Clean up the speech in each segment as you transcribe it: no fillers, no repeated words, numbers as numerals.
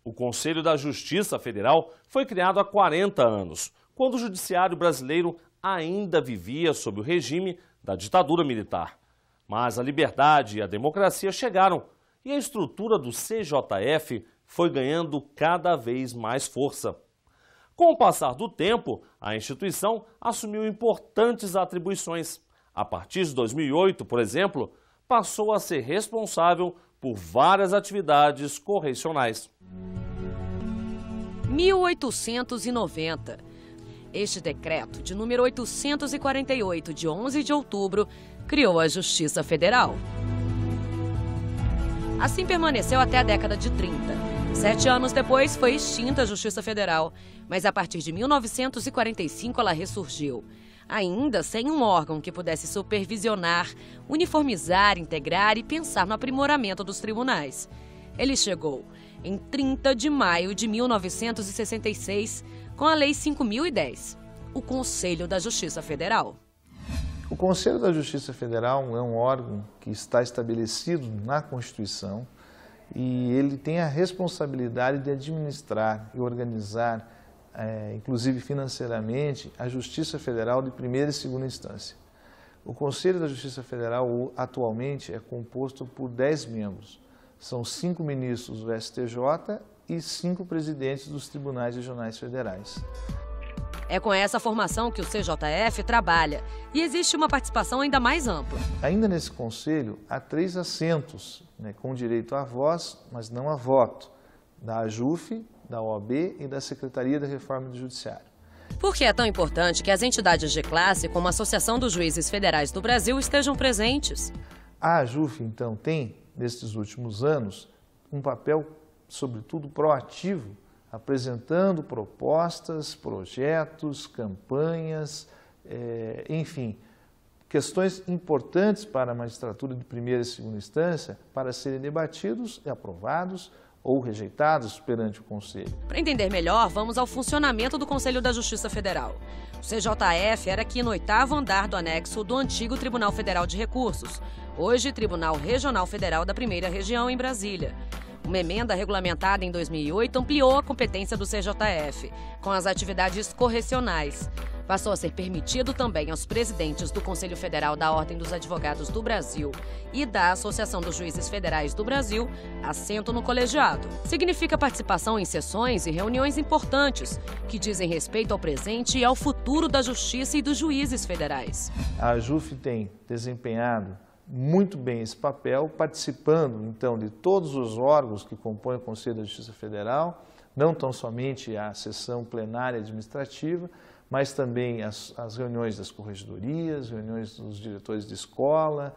O Conselho da Justiça Federal foi criado há 40 anos, quando o judiciário brasileiro ainda vivia sob o regime da ditadura militar. Mas a liberdade e a democracia chegaram e a estrutura do CJF foi ganhando cada vez mais força. Com o passar do tempo, a instituição assumiu importantes atribuições. A partir de 2008, por exemplo, passou a ser responsável por várias atividades correcionais. 1890. Este decreto, de número 848, de 11 de outubro, criou a Justiça Federal. Assim permaneceu até a década de 30. 7 anos depois foi extinta a Justiça Federal, mas a partir de 1945 ela ressurgiu, ainda sem um órgão que pudesse supervisionar, uniformizar, integrar e pensar no aprimoramento dos tribunais. Ele chegou em 30 de maio de 1966, com a Lei 5.010, o Conselho da Justiça Federal. O Conselho da Justiça Federal é um órgão que está estabelecido na Constituição e ele tem a responsabilidade de administrar e organizar, inclusive financeiramente, a Justiça Federal de primeira e segunda instância. O Conselho da Justiça Federal atualmente é composto por 10 membros. São 5 ministros do STJ e 5 presidentes dos tribunais regionais federais. É com essa formação que o CJF trabalha e existe uma participação ainda mais ampla. Ainda nesse conselho, há 3 assentos, com direito à voz, mas não a voto, da AJUF, da OAB e da Secretaria da Reforma do Judiciário. Por que é tão importante que as entidades de classe, como a Associação dos Juízes Federais do Brasil, estejam presentes? A AJUF, então, tem, nestes últimos anos, um papel, sobretudo, proativo, apresentando propostas, projetos, campanhas, enfim, questões importantes para a magistratura de primeira e segunda instância para serem debatidos e aprovados ou rejeitados perante o Conselho. Para entender melhor, vamos ao funcionamento do Conselho da Justiça Federal. O CJF era aqui no 8º andar do anexo do antigo Tribunal Federal de Recursos, hoje Tribunal Regional Federal da Primeira Região, em Brasília. Uma emenda regulamentada em 2008 ampliou a competência do CJF, com as atividades correcionais. Passou a ser permitido também aos presidentes do Conselho Federal da Ordem dos Advogados do Brasil e da Associação dos Juízes Federais do Brasil assento no colegiado. Significa participação em sessões e reuniões importantes que dizem respeito ao presente e ao futuro da justiça e dos juízes federais. A AJUF tem desempenhado muito bem esse papel, participando, então, de todos os órgãos que compõem o Conselho da Justiça Federal, não tão somente a sessão plenária administrativa, mas também as reuniões das corregedorias, reuniões dos diretores de escola,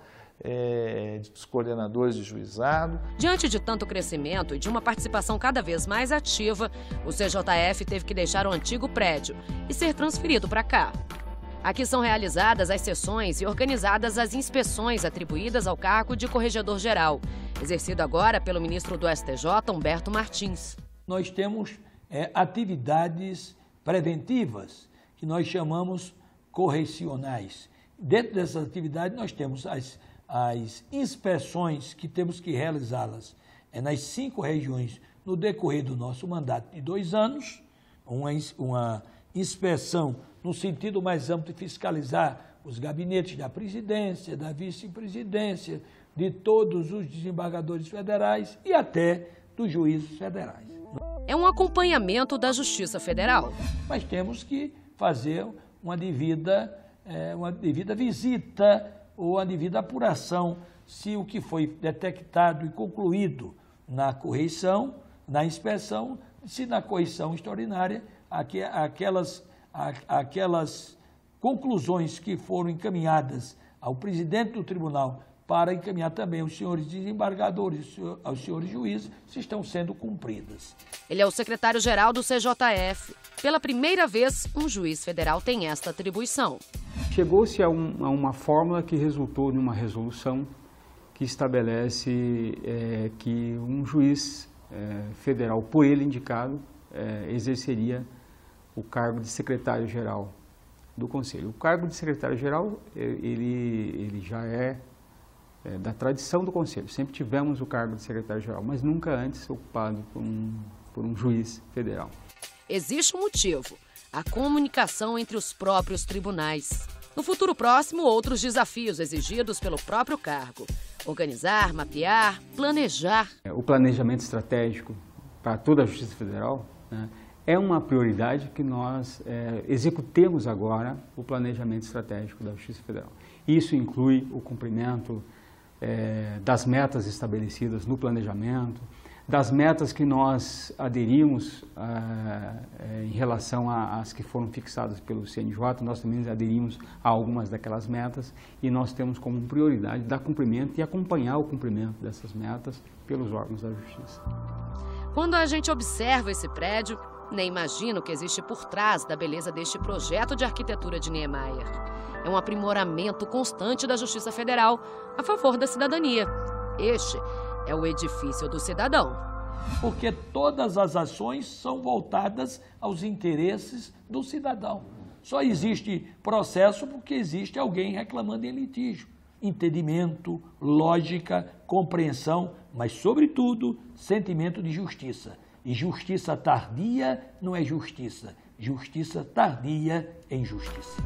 dos coordenadores de juizado. Diante de tanto crescimento e de uma participação cada vez mais ativa, o CJF teve que deixar o antigo prédio e ser transferido para cá. Aqui são realizadas as sessões e organizadas as inspeções atribuídas ao cargo de corregedor-geral, exercido agora pelo ministro do STJ, Humberto Martins. Nós temos atividades preventivas, que nós chamamos correcionais. Dentro dessas atividades, nós temos as inspeções que temos que realizá-las nas 5 regiões no decorrer do nosso mandato de 2 anos, uma inspeção no sentido mais amplo de fiscalizar os gabinetes da presidência, da vice-presidência, de todos os desembargadores federais e até dos juízes federais. É um acompanhamento da Justiça Federal. Mas temos que fazer uma devida visita ou uma devida apuração se o que foi detectado e concluído na correição, na inspeção, se na correição extraordinária, aquelas conclusões que foram encaminhadas ao presidente do tribunal para encaminhar também aos senhores desembargadores, aos senhores juízes, se estão sendo cumpridas. Ele é o secretário-geral do CJF. Pela primeira vez, um juiz federal tem esta atribuição. Chegou-se a uma fórmula que resultou numa resolução que estabelece que um juiz federal, por ele indicado, exerceria o cargo de secretário-geral do Conselho. O cargo de secretário-geral, ele já é da tradição do Conselho. Sempre tivemos o cargo de secretário-geral, mas nunca antes ocupado por um por um juiz federal. Existe um motivo: a comunicação entre os próprios tribunais. No futuro próximo, outros desafios exigidos pelo próprio cargo: organizar, mapear, planejar. O planejamento estratégico para toda a Justiça Federal, né, é uma prioridade que nós executemos agora o planejamento estratégico da Justiça Federal. Isso inclui o cumprimento das metas estabelecidas no planejamento, das metas que nós aderimos em relação às que foram fixadas pelo CNJ, nós também aderimos a algumas daquelas metas e nós temos como prioridade dar cumprimento e acompanhar o cumprimento dessas metas pelos órgãos da Justiça. Quando a gente observa esse prédio, nem imagina o que existe por trás da beleza deste projeto de arquitetura de Niemeyer. É um aprimoramento constante da Justiça Federal a favor da cidadania. Este é o edifício do cidadão. Porque todas as ações são voltadas aos interesses do cidadão. Só existe processo porque existe alguém reclamando em litígio. Entendimento, lógica, compreensão, mas, sobretudo, sentimento de justiça. E justiça tardia não é justiça. Justiça tardia é injustiça.